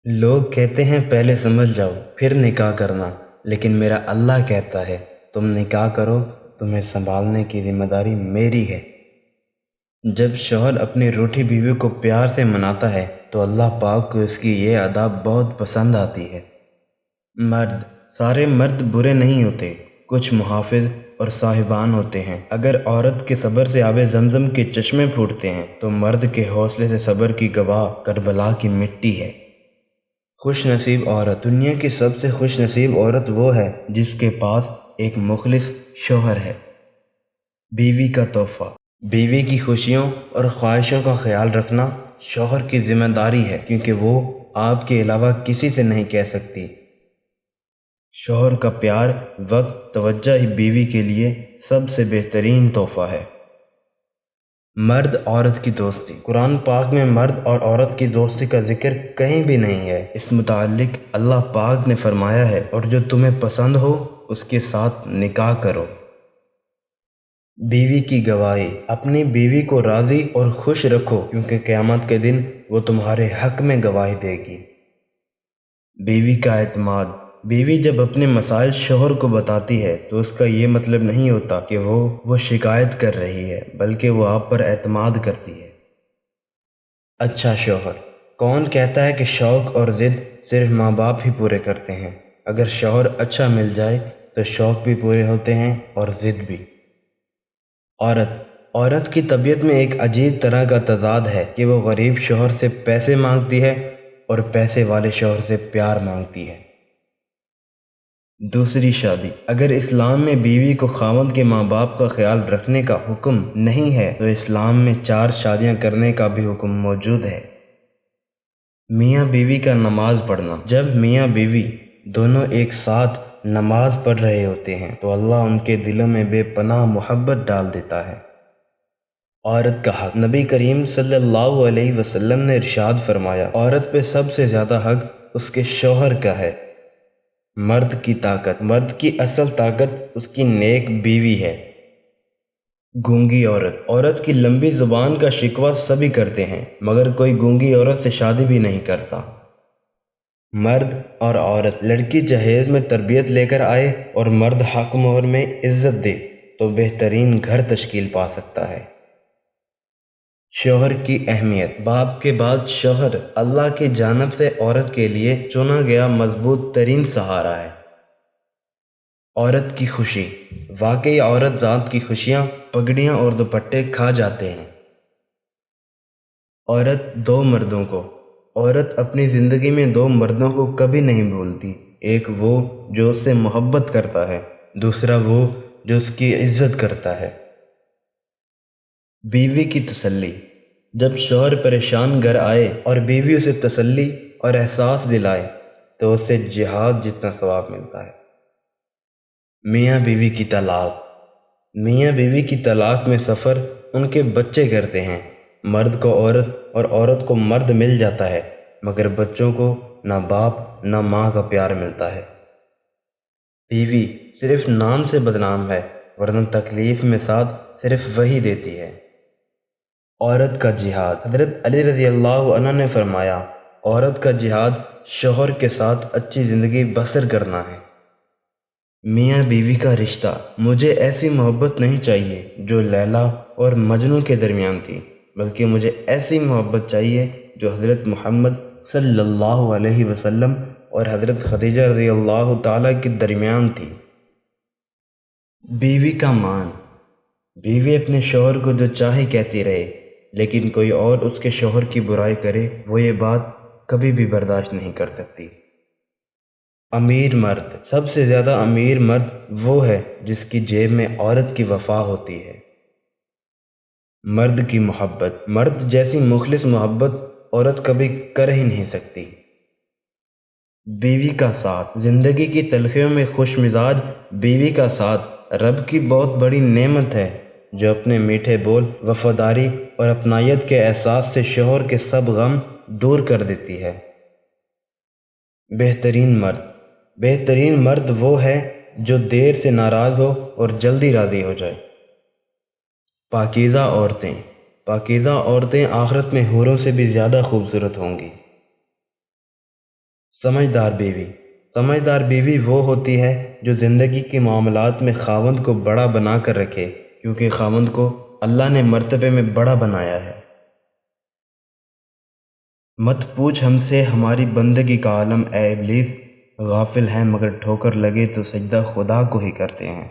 لوگ کہتے ہیں پہلے سمجھ جاؤ پھر نکاح کرنا، لیکن میرا اللہ کہتا ہے تم نکاح کرو، تمہیں سنبھالنے کی ذمہ داری میری ہے۔ جب شوہر اپنی روٹھی بیوی کو پیار سے مناتا ہے تو اللہ پاک کو اس کی یہ ادا بہت پسند آتی ہے۔ سارے مرد برے نہیں ہوتے، کچھ محافظ اور صاحبان ہوتے ہیں۔ اگر عورت کے صبر سے آب زمزم کے چشمے پھوٹتے ہیں تو مرد کے حوصلے سے صبر کی گواہ کربلا کی مٹی ہے۔ خوش نصیب عورت، دنیا کی سب سے خوش نصیب عورت وہ ہے جس کے پاس ایک مخلص شوہر ہے۔ بیوی کا تحفہ، بیوی کی خوشیوں اور خواہشوں کا خیال رکھنا شوہر کی ذمہ داری ہے، کیونکہ وہ آپ کے علاوہ کسی سے نہیں کہہ سکتی۔ شوہر کا پیار، وقت، توجہ ہی بیوی کے لیے سب سے بہترین تحفہ ہے۔ مرد عورت کی دوستی، قرآن پاک میں مرد اور عورت کی دوستی کا ذکر کہیں بھی نہیں ہے۔ اس متعلق اللہ پاک نے فرمایا ہے، اور جو تمہیں پسند ہو اس کے ساتھ نکاح کرو۔ بیوی کی گواہی، اپنی بیوی کو راضی اور خوش رکھو، کیونکہ قیامت کے دن وہ تمہارے حق میں گواہی دے گی۔ بیوی کا اعتماد، بیوی جب اپنے مسائل شوہر کو بتاتی ہے تو اس کا یہ مطلب نہیں ہوتا کہ وہ شکایت کر رہی ہے، بلکہ وہ آپ پر اعتماد کرتی ہے۔ اچھا شوہر، کون کہتا ہے کہ شوق اور ضد صرف ماں باپ ہی پورے کرتے ہیں؟ اگر شوہر اچھا مل جائے تو شوق بھی پورے ہوتے ہیں اور ضد بھی۔ عورت کی طبیعت میں ایک عجیب طرح کا تضاد ہے کہ وہ غریب شوہر سے پیسے مانگتی ہے اور پیسے والے شوہر سے پیار مانگتی ہے۔ دوسری شادی، اگر اسلام میں بیوی کو خاوند کے ماں باپ کا خیال رکھنے کا حکم نہیں ہے تو اسلام میں 4 شادیاں کرنے کا بھی حکم موجود ہے۔ میاں بیوی کا نماز پڑھنا، جب میاں بیوی دونوں ایک ساتھ نماز پڑھ رہے ہوتے ہیں تو اللہ ان کے دلوں میں بے پناہ محبت ڈال دیتا ہے۔ عورت کا حق، نبی کریم صلی اللہ علیہ وسلم نے ارشاد فرمایا، عورت پہ سب سے زیادہ حق اس کے شوہر کا ہے۔ مرد کی طاقت، مرد کی اصل طاقت اس کی نیک بیوی ہے۔ گونگی عورت، عورت کی لمبی زبان کا شکوہ سبھی کرتے ہیں، مگر کوئی گونگی عورت سے شادی بھی نہیں کرتا۔ مرد اور عورت، لڑکی جہیز میں تربیت لے کر آئے اور مرد حق مہر میں عزت دے تو بہترین گھر تشکیل پا سکتا ہے۔ شوہر کی اہمیت، باپ کے بعد شوہر اللہ کی جانب سے عورت کے لیے چنا گیا مضبوط ترین سہارا ہے۔ عورت کی خوشی، واقعی عورت ذات کی خوشیاں پگڑیاں اور دوپٹے کھا جاتے ہیں۔ عورت اپنی زندگی میں 2 مردوں کو کبھی نہیں بھولتی، ایک وہ جو اس سے محبت کرتا ہے، دوسرا وہ جو اس کی عزت کرتا ہے۔ بیوی کی تسلی، جب شوہر پریشان گھر آئے اور بیوی اسے تسلی اور احساس دلائے تو اسے جہاد جتنا ثواب ملتا ہے۔ میاں بیوی کی طلاق، میاں بیوی کی طلاق میں سفر ان کے بچے کرتے ہیں۔ مرد کو عورت اور عورت کو مرد مل جاتا ہے، مگر بچوں کو نہ باپ نہ ماں کا پیار ملتا ہے۔ بیوی صرف نام سے بدنام ہے، ورنہ تکلیف میں ساتھ صرف وہی دیتی ہے۔ عورت کا جہاد، حضرت علی رضی اللہ عنہ نے فرمایا، عورت کا جہاد شوہر کے ساتھ اچھی زندگی بسر کرنا ہے۔ میاں بیوی کا رشتہ، مجھے ایسی محبت نہیں چاہیے جو لیلا اور مجنوں کے درمیان تھی، بلکہ مجھے ایسی محبت چاہیے جو حضرت محمد صلی اللہ علیہ وسلم اور حضرت خدیجہ رضی اللہ تعالیٰ کے درمیان تھی۔ بیوی کا مان، بیوی اپنے شوہر کو جو چاہے کہتی رہے، لیکن کوئی اور اس کے شوہر کی برائی کرے وہ یہ بات کبھی بھی برداشت نہیں کر سکتی۔ امیر مرد، سب سے زیادہ امیر مرد وہ ہے جس کی جیب میں عورت کی وفا ہوتی ہے۔ مرد کی محبت، مرد جیسی مخلص محبت عورت کبھی کر ہی نہیں سکتی۔ بیوی کا ساتھ، زندگی کی تلخیوں میں خوش مزاج بیوی کا ساتھ رب کی بہت بڑی نعمت ہے، جو اپنے میٹھے بول، وفاداری اور اپنائیت کے احساس سے شوہر کے سب غم دور کر دیتی ہے۔ بہترین مرد وہ ہے جو دیر سے ناراض ہو اور جلدی راضی ہو جائے۔ پاکیزہ عورتیں آخرت میں حوروں سے بھی زیادہ خوبصورت ہوں گی۔ سمجھدار بیوی وہ ہوتی ہے جو زندگی کے معاملات میں خاوند کو بڑا بنا کر رکھے، کیونکہ خاوند کو اللہ نے مرتبے میں بڑا بنایا ہے۔ مت پوچھ ہم سے ہماری بندگی کا عالم، اے ابلیس، غافل ہیں مگر ٹھوکر لگے تو سجدہ خدا کو ہی کرتے ہیں۔